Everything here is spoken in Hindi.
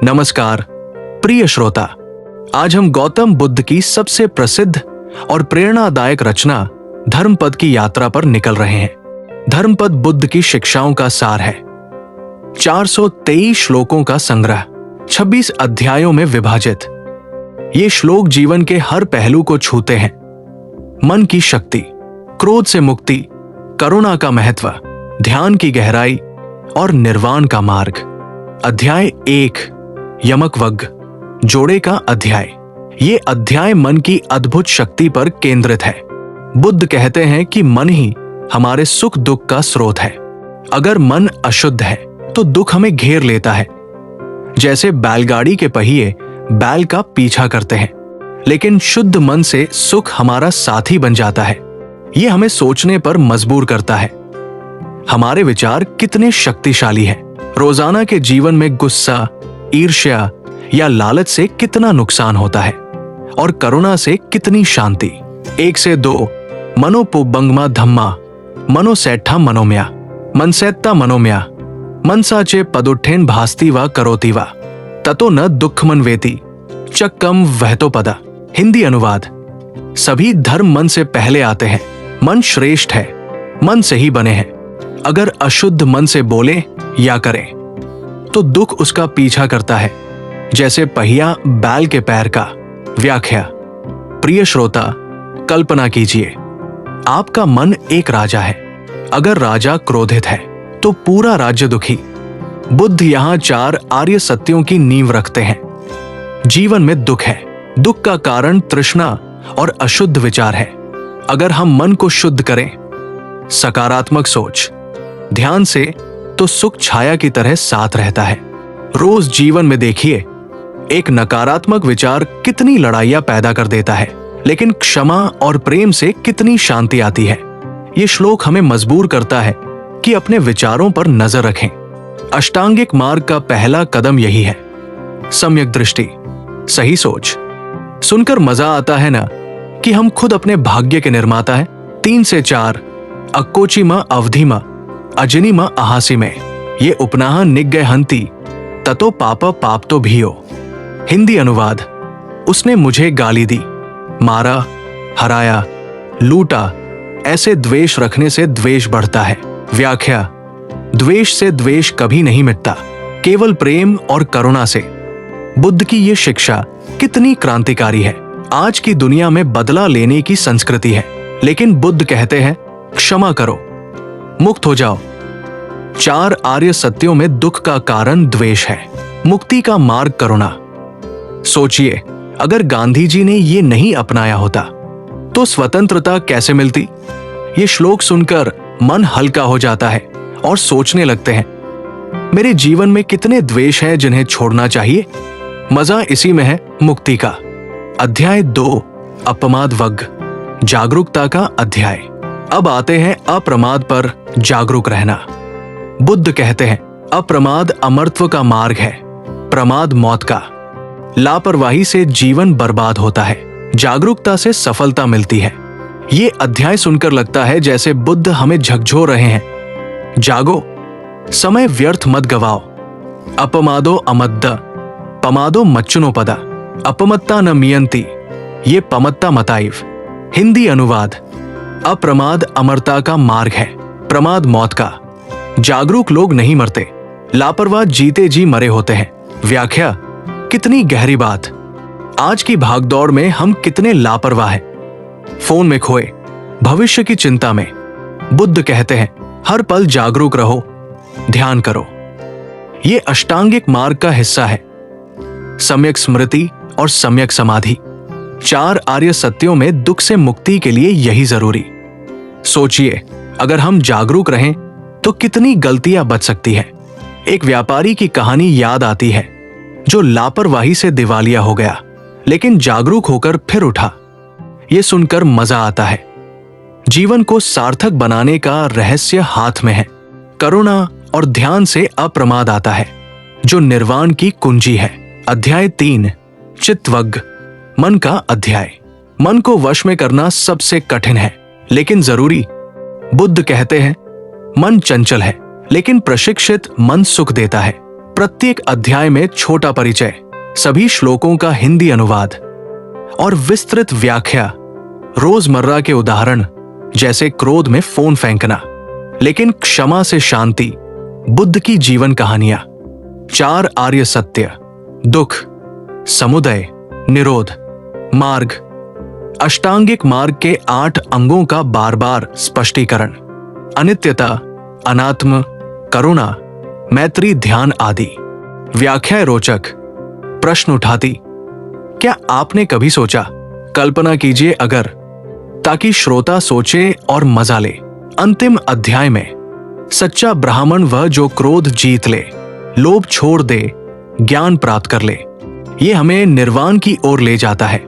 नमस्कार प्रिय श्रोता, आज हम गौतम बुद्ध की सबसे प्रसिद्ध और प्रेरणादायक रचना धर्मपद की यात्रा पर निकल रहे हैं। धर्मपद बुद्ध की शिक्षाओं का सार है। 423 श्लोकों का संग्रह, 26 अध्यायों में विभाजित। ये श्लोक जीवन के हर पहलू को छूते हैं। मन की शक्ति, क्रोध से मुक्ति, करुणा का महत्व, ध्यान की गहराई और निर्वाण का मार्ग। अध्याय 1, यमकवग, जोड़े का अध्याय। ये अध्याय मन की अद्भुत शक्ति पर केंद्रित है। बुद्ध कहते हैं कि मन ही हमारे सुख दुख का स्रोत है। अगर मन अशुद्ध है तो दुख हमें घेर लेता है। जैसे बैलगाड़ी के पहिए बैल का पीछा करते हैं, लेकिन शुद्ध मन से सुख हमारा साथी बन जाता है। ये हमें सोचने पर मजबूर करता है। हमारे विचार कितने शक्तिशाली हैं। रोजाना के जीवन में गुस्सा, ईर्ष्या या लालच से कितना नुकसान होता है और करुणा से कितनी शांति। 1 से 2 मनोपुबंगमा धम्मा, मनोसेठा मनोम्या, मनसेत्ता मनोम्या, मनसाचे पदुठेन भास्ति वा करोति वा, ततो न दुःखमन वेति, चक्कम वहतो पदा। हिंदी अनुवाद। सभी धर्म मन से पहले आते हैं। मन श्रेष्ठ है, मन से ही बने हैं। अगर अशुद्ध मन से बोले या करें तो दुख उसका पीछा करता है, जैसे पहिया बैल के पैर का। व्याख्या। प्रिय श्रोता, कल्पना कीजिए, आपका मन एक राजा है। अगर राजा क्रोधित है तो पूरा राज्य दुखी। बुद्ध यहां 4 आर्य सत्यों की नींव रखते हैं। जीवन में दुख है। दुख का कारण तृष्णा और अशुद्ध विचार है। अगर हम मन को शुद्ध करें, सकारात्मक सोच, ध्यान से, तो सुख छाया की तरह साथ रहता है। रोज जीवन में देखिए, एक नकारात्मक विचार कितनी लड़ाइयां पैदा कर देता है, लेकिन क्षमा और प्रेम से कितनी शांति आती है। ये श्लोक हमें मजबूर करता है कि अपने विचारों पर नजर रखें। अष्टांगिक मार्ग का पहला कदम यही है, सम्यक दृष्टि, सही सोच। सुनकर मजा आता है ना कि हम खुद अपने भाग्य के निर्माता हैं। 3 से 4 अक्कोचिमा अवधिमा अजनिमा अहासी में, ये उपनाह निग्गय हंती, ततो पापा पाप तो भियो। हिंदी अनुवाद। उसने मुझे गाली दी, मारा, हराया, लूटा। ऐसे द्वेष रखने से द्वेष बढ़ता है। व्याख्या। द्वेष से द्वेष कभी नहीं मिटता, केवल प्रेम और करुणा से। बुद्ध की ये शिक्षा कितनी क्रांतिकारी है। आज की दुनिया में बदला लेने की संस्कृति है, लेकिन बुद्ध कहते हैं क्षमा करो, मुक्त हो जाओ। 4 आर्य सत्यों में दुख का कारण द्वेष है, मुक्ति का मार्ग करुणा। सोचिए, अगर गांधी जी ने ये नहीं अपनाया होता तो स्वतंत्रता कैसे मिलती। ये श्लोक सुनकर मन हल्का हो जाता है और सोचने लगते हैं, मेरे जीवन में कितने द्वेष हैं जिन्हें छोड़ना चाहिए। मजा इसी में है मुक्ति का। अध्याय 2, अपमाद वग, जागरूकता का अध्याय। अब आते हैं अप्रमाद पर जागरूक रहना। बुद्ध कहते हैं अप्रमाद अमरत्व का मार्ग है, प्रमाद मौत का। लापरवाही से जीवन बर्बाद होता है, जागरूकता से सफलता मिलती है। ये अध्याय सुनकर लगता है जैसे बुद्ध हमें झकझोर रहे हैं। जागो, समय व्यर्थ मत गवाओ। अपमादो अमद्द, पमादो मच्चुनो पदा, अपमत्ता न मियंती, ये पमत्ता मताइव। हिंदी अनुवाद। अप्रमाद अमरता का मार्ग है, प्रमाद मौत का। जागरूक लोग नहीं मरते, लापरवाह जीते जी मरे होते हैं। व्याख्या। कितनी गहरी बात। आज की भागदौड़ में हम कितने लापरवाह हैं, फोन में खोए, भविष्य की चिंता में। बुद्ध कहते हैं हर पल जागरूक रहो, ध्यान करो। ये अष्टांगिक मार्ग का हिस्सा है, सम्यक स्मृति और सम्यक समाधि। 4 आर्य सत्यों में दुख से मुक्ति के लिए यही जरूरी। सोचिए, अगर हम जागरूक रहें तो कितनी गलतियां बच सकती हैं। एक व्यापारी की कहानी याद आती है जो लापरवाही से दिवालिया हो गया, लेकिन जागरूक होकर फिर उठा। यह सुनकर मजा आता है। जीवन को सार्थक बनाने का रहस्य हाथ में है। करुणा और ध्यान से अप्रमाद आता है, जो निर्वाण की कुंजी है। अध्याय 3, चित्तवग, मन का अध्याय। मन को वश में करना सबसे कठिन है, लेकिन जरूरी। बुद्ध कहते हैं मन चंचल है, लेकिन प्रशिक्षित मन सुख देता है। प्रत्येक अध्याय में छोटा परिचय, सभी श्लोकों का हिंदी अनुवाद और विस्तृत व्याख्या, रोजमर्रा के उदाहरण जैसे क्रोध में फोन फेंकना, लेकिन क्षमा से शांति, बुद्ध की जीवन कहानियां, 4 आर्य सत्य, दुख, समुदय, निरोध, मार्ग, अष्टांगिक मार्ग के 8 अंगों का बार बार स्पष्टीकरण, अनित्यता, अनात्म, करुणा, मैत्री, ध्यान आदि। व्याख्या रोचक, प्रश्न उठाती। क्या आपने कभी सोचा? कल्पना कीजिए अगर, ताकि श्रोता सोचे और मजा ले। अंतिम अध्याय में सच्चा ब्राह्मण वह जो क्रोध जीत ले, लोभ छोड़ दे, ज्ञान प्राप्त कर ले। ये हमें निर्वाण की ओर ले जाता है।